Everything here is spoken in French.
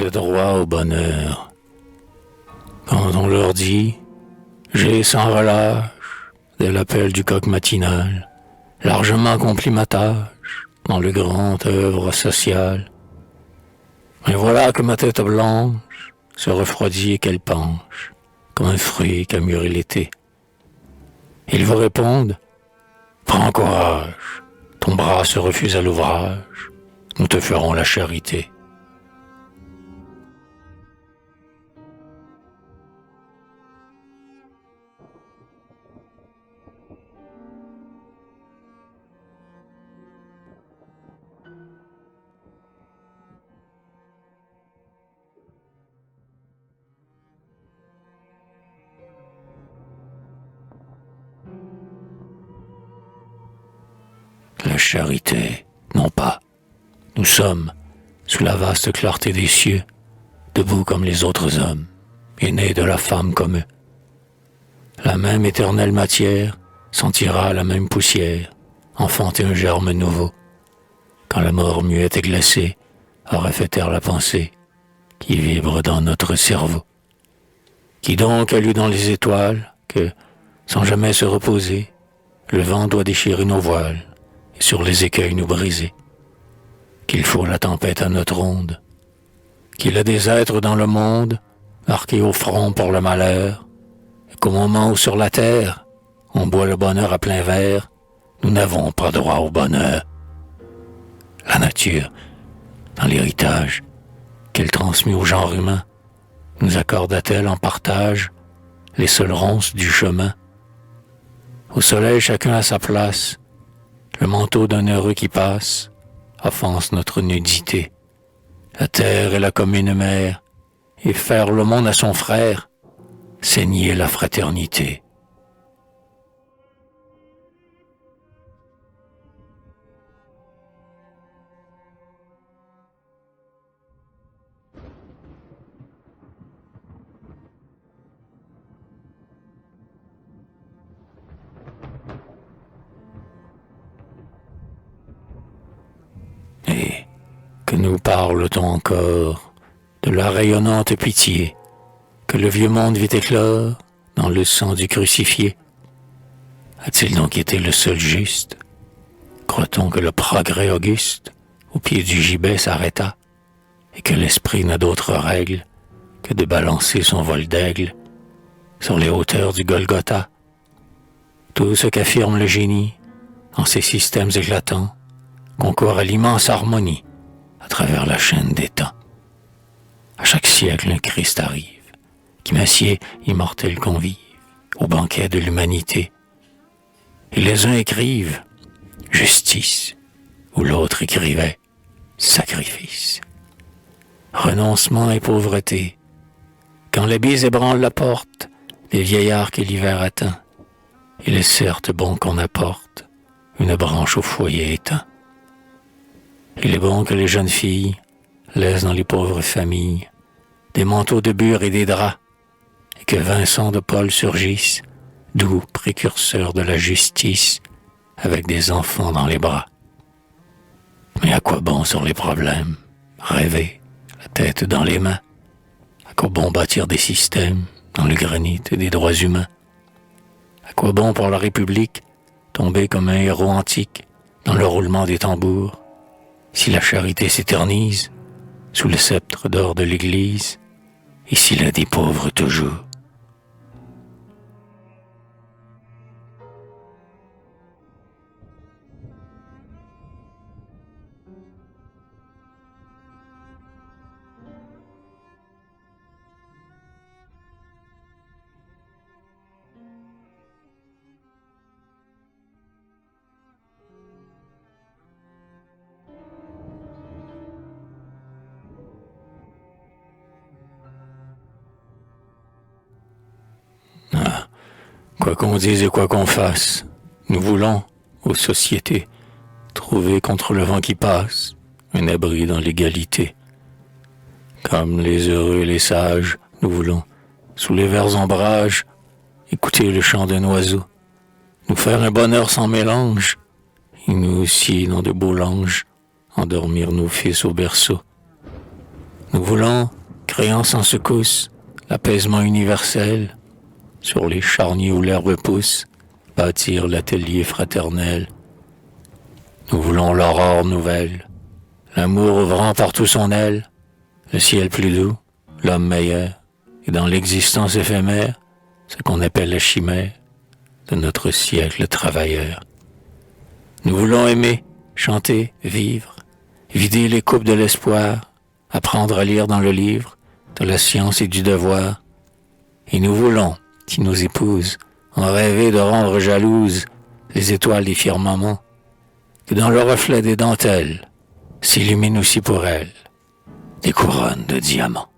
le droit au bonheur. Quand on leur dit, j'ai sans relâche, dès l'appel du coq matinal, largement accompli ma tâche dans le grand œuvre social. Mais voilà que ma tête blanche se refroidit et qu'elle penche, comme un fruit qu'a mûri l'été. Ils vous répondent, prends courage, ton bras se refuse à l'ouvrage, nous te ferons la charité. La charité, non pas. Nous sommes, sous la vaste clarté des cieux, debout comme les autres hommes, et nés de la femme comme eux. La même éternelle matière sentira la même poussière, enfanter un germe nouveau, quand la mort muette et glacée aurait fait taire la pensée qui vibre dans notre cerveau. Qui donc a lu dans les étoiles que, sans jamais se reposer, le vent doit déchirer nos voiles, sur les écueils nous briser, qu'il faut la tempête à notre onde, qu'il a des êtres dans le monde, marqués au front pour le malheur, et qu'au moment où sur la terre, on boit le bonheur à plein verre, nous n'avons pas droit au bonheur. La nature, dans l'héritage qu'elle transmet au genre humain, nous accorda-t-elle en partage les seules ronces du chemin? Au soleil, chacun à sa place, le manteau d'un heureux qui passe offense notre nudité. La terre est la commune mère, et faire le monde à son frère, c'est nier la fraternité. Et que nous parle-t-on encore de la rayonnante pitié que le vieux monde vit éclore dans le sang du crucifié? A-t-il donc été le seul juste? Croit-on que le progrès auguste au pied du gibet s'arrêta et que l'esprit n'a d'autre règle que de balancer son vol d'aigle sur les hauteurs du Golgotha? Tout ce qu'affirme le génie en ces systèmes éclatants concourt à l'immense harmonie à travers la chaîne des temps. À chaque siècle, un Christ arrive, qui m'assied immortel convive au banquet de l'humanité. Et les uns écrivent justice, où l'autre écrivait sacrifice. Renoncement et pauvreté, quand les bise ébranlent la porte des vieillards que l'hiver atteint, il est certes bon qu'on apporte une branche au foyer éteint. Il est bon que les jeunes filles laissent dans les pauvres familles des manteaux de bure et des draps, et que Vincent de Paul surgisse, doux précurseur de la justice, avec des enfants dans les bras. Mais à quoi bon sur les problèmes rêver, la tête dans les mains? À quoi bon bâtir des systèmes dans le granit des droits humains? À quoi bon pour la République tomber comme un héros antique dans le roulement des tambours, si la charité s'éternise sous le sceptre d'or de l'Église, et s'il a des pauvres toujours? Quoi qu'on dise et quoi qu'on fasse, nous voulons, aux sociétés, trouver contre le vent qui passe un abri dans l'égalité. Comme les heureux et les sages, nous voulons, sous les verts ombrages, écouter le chant d'un oiseau, nous faire un bonheur sans mélange, et nous aussi, dans de beaux langes, endormir nos fils au berceau. Nous voulons, créant sans secousse, l'apaisement universel, sur les charniers où l'herbe pousse, bâtir l'atelier fraternel. Nous voulons l'aurore nouvelle, l'amour ouvrant partout son aile, le ciel plus doux, l'homme meilleur, et dans l'existence éphémère, ce qu'on appelle la chimère de notre siècle travailleur. Nous voulons aimer, chanter, vivre, vider les coupes de l'espoir, apprendre à lire dans le livre de la science et du devoir. Et nous voulons, qui nous épousent, en rêver de rendre jalouses les étoiles des firmaments, que dans le reflet des dentelles s'illuminent aussi pour elles des couronnes de diamants.